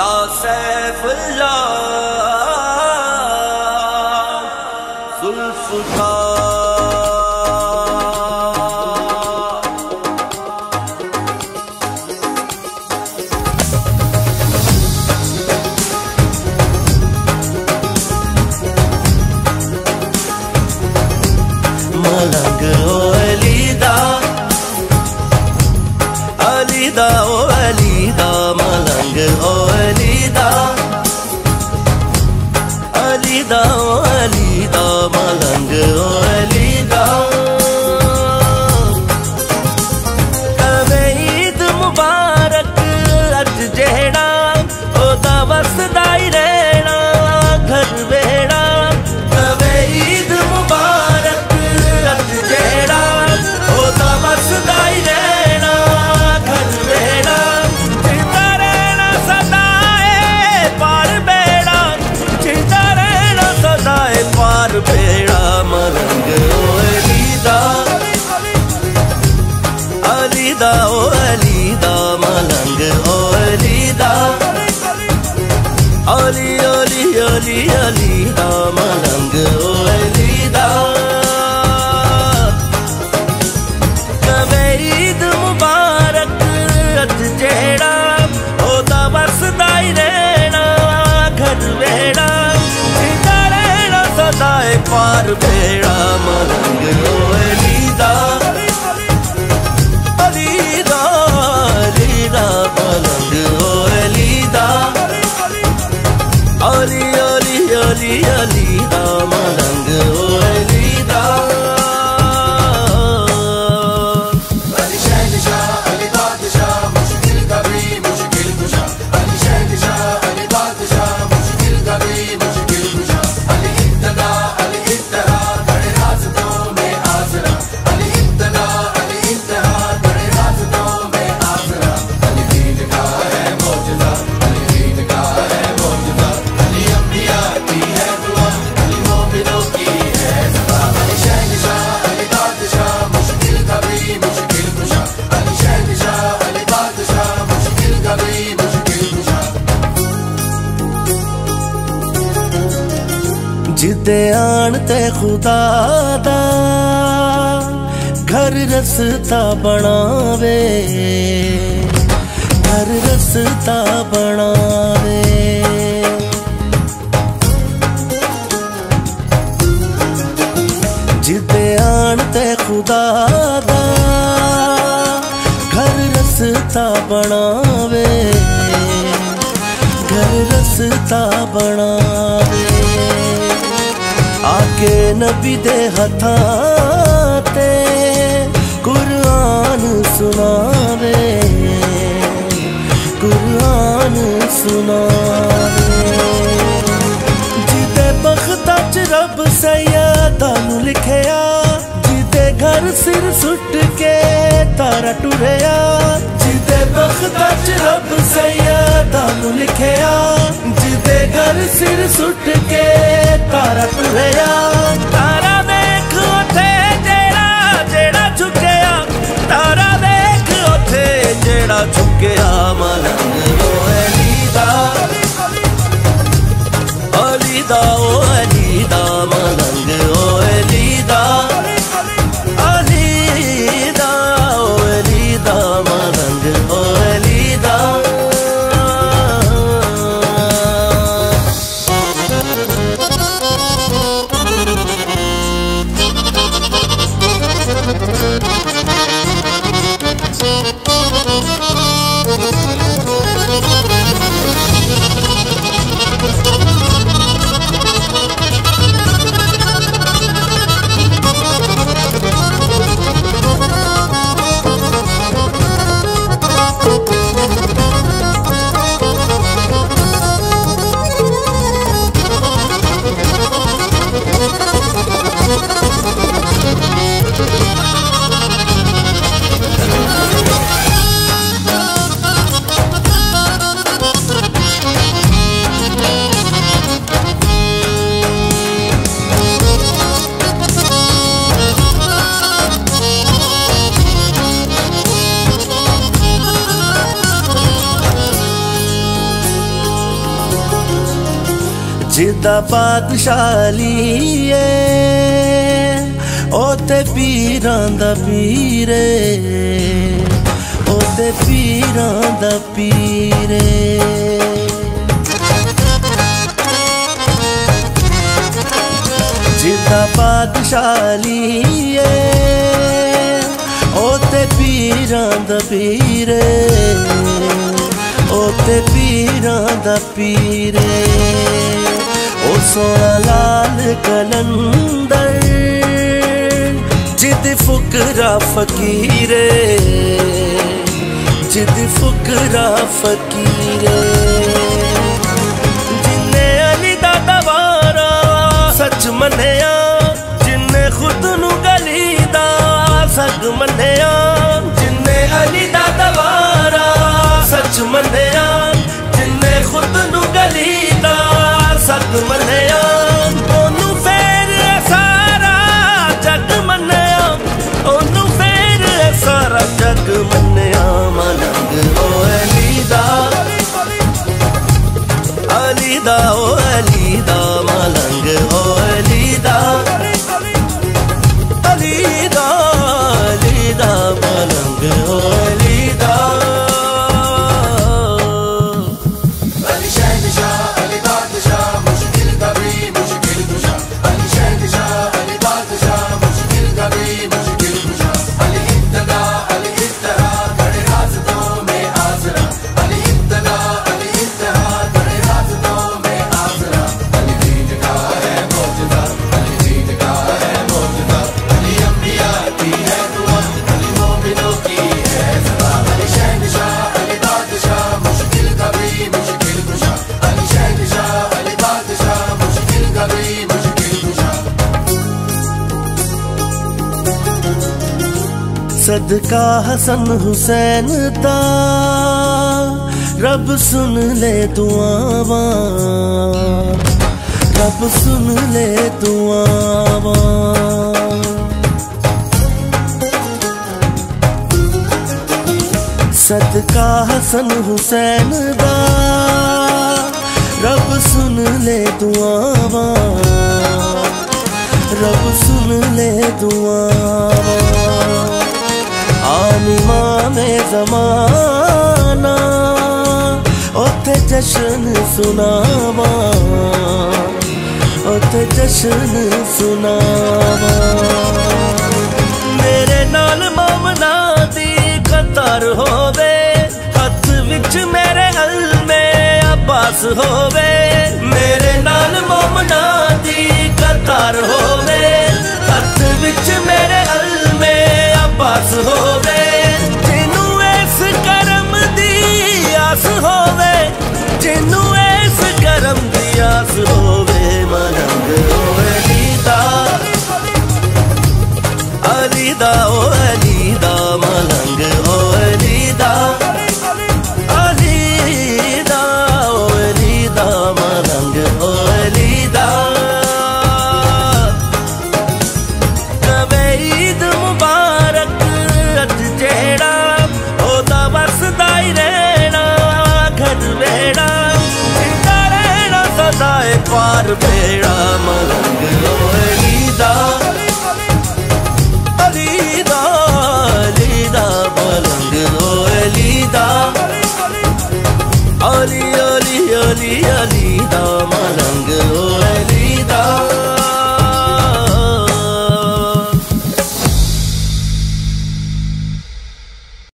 ला सैफुल्लाह जुल्फ़कार मलंग ओ अलीदा अलीदा ओ अलीदा मलंग ओ अलीदा अलीदा ओ अलीदा मलंग ओ अलीदा कवे ईद मुबारक अज जेड़ा ओदा वसदा ही रहना घर वेड़ा कवे ईद मुबारक अज जेड़ा ओदा वसदा ही रहना घर वेड़ा जिंदा रहना सदाए पार बेड़ा जिंदा रहना सदाए पार बेड़ा मलंग ओ अलीदा अलीदा ओ अलीदा मलंग ओ अलीदा अली अली अली अलीदा मलंग ओ अलीदा कवे ईद मुबारक अज जेड़ा ओदा वसदा ही रहना घर वेड़ा जिंदा रहना सदाए पार बेड़ा मलंग ओ अलीदा अलीदा अलीदा मलंग ओ अलीदा अली अली अली अलीदा मलंग ओ अलीदा अली शहनशाह अली बादशाह मुश्किल कभी मुश्किल कुशा अली शहनशाह अली बादशाह मुश्किल कभी मुश्किल कुशा अली इब्तदा अली इंतहा खड़े रास्तों में आसरा अली इब्तदा अली इंतहा खड़े रास्तों में आसरा अली दीन का है मौजज़ा अली दीन का है मौजज़ा अली अंबिया की है दुआ अली मोमिनों की है सदा अली शहनशाह अली बादशाह मुश्किल कभी मुश्किल कुशा अली शहनशाह अली बादशाह मुश्किल कभी मुश्किल कुशा जिदे आन ते खुदा दा घर रस्ता बनावे घर रस्ता बनावे जिदे आन ते खुदा दा घर रस्ता बनावे घर रस्ता बनावे आके नबी दे हथां ते कुरान सुनावे कुरान सुनावे जिदे बख्ता च रब सैयदा नू लिखिया जिदे घर सिर सुट के तारा टुरिया जिदे बख्ता च रब सैयदा नू लिखिया जिदे घर सिर सुट के तारा टुरिया तारा देख उथे जेड़ा जेड़ा झुकिया तारा देख उथे जेड़ा झुकिया मलंग ओ अलीदा अलीदा ओ अलीदा मलंग ओ अलीदा अलीदा ओ अलीदा मलंग ओ अलीदा जिदा पातशाली ओते पीरां दा पीरे ओते पीरां दा पीरे जिदा पातशाली ओते पीरां दा पीरे ओते पीरां दा पीरे ओ सोना लाल कलंदर जिद फुकरा फकीरे जिद फुकरा फकीरे जिन्ने अली दा दवारा सच मन्निया जिन्ने खुद नू गली दा सग मन्निया जिन्ने अली दा दवारा सच मन्निया जिन्ने खुद नू गली दा सग मन्निया ओनू फेर सारा जग मन्निया ओनू फेर सारा जग मन्निया मलंग ओ अली दा ओ अली दा मलंग ओ अली दा मलंग ओ अली दा अली शहनशाह अली बादशाह मुश्किल कभी मुश्किल कुशा अली शहनशाह अली बादशाह मुश्किल कभी मुश्किल कुशा अली इब्तदा अली इब्तहा बड़े रास्तों में आसरा अली इब्तदा अली इब्तहा बड़े रास्तों में आसरा अली दीन का है मौजूदा अली दीन का है मौजूदा अली अंबिया की है दुआ अली मोमिनों की है सदा अली शहनशाह अली बादशाह मुश्किल कभी मुश्किल कुशा अली शहनशाह अली बादशाह मुश्किल कभी मुश्किल कुशा सदका हसन हुसैन दा रब सुन ले दुआवां रब सुन ले दुआवां सदका हसन हुसैन दा रब सुन ले दुआवां रब सुन ले दुआवां आन इमामे ज़माना ओथे जश्न सुनावा ओथे जश्न सुनावा मेरे नाल मोमना दी कतार होवे हथ विच मेरे अलमे अब्बास होवे मेरे नाल मोमना दी कतार होवे हथ विच मेरे अलमे अब्बास होवे जिन्नू इस करम दी आस होवे जिन्नू इस करम दी आस होवे मलंग ओ अली दा ओ अली दा मलंग ओ अली दा ओ अली दा मलंग ओ अली दा कवे ईद मुबारक अज जेड़ा ओदा वसदा ही रहना घर बेड़ा जिंदा रहना सदाए पार बेड़ा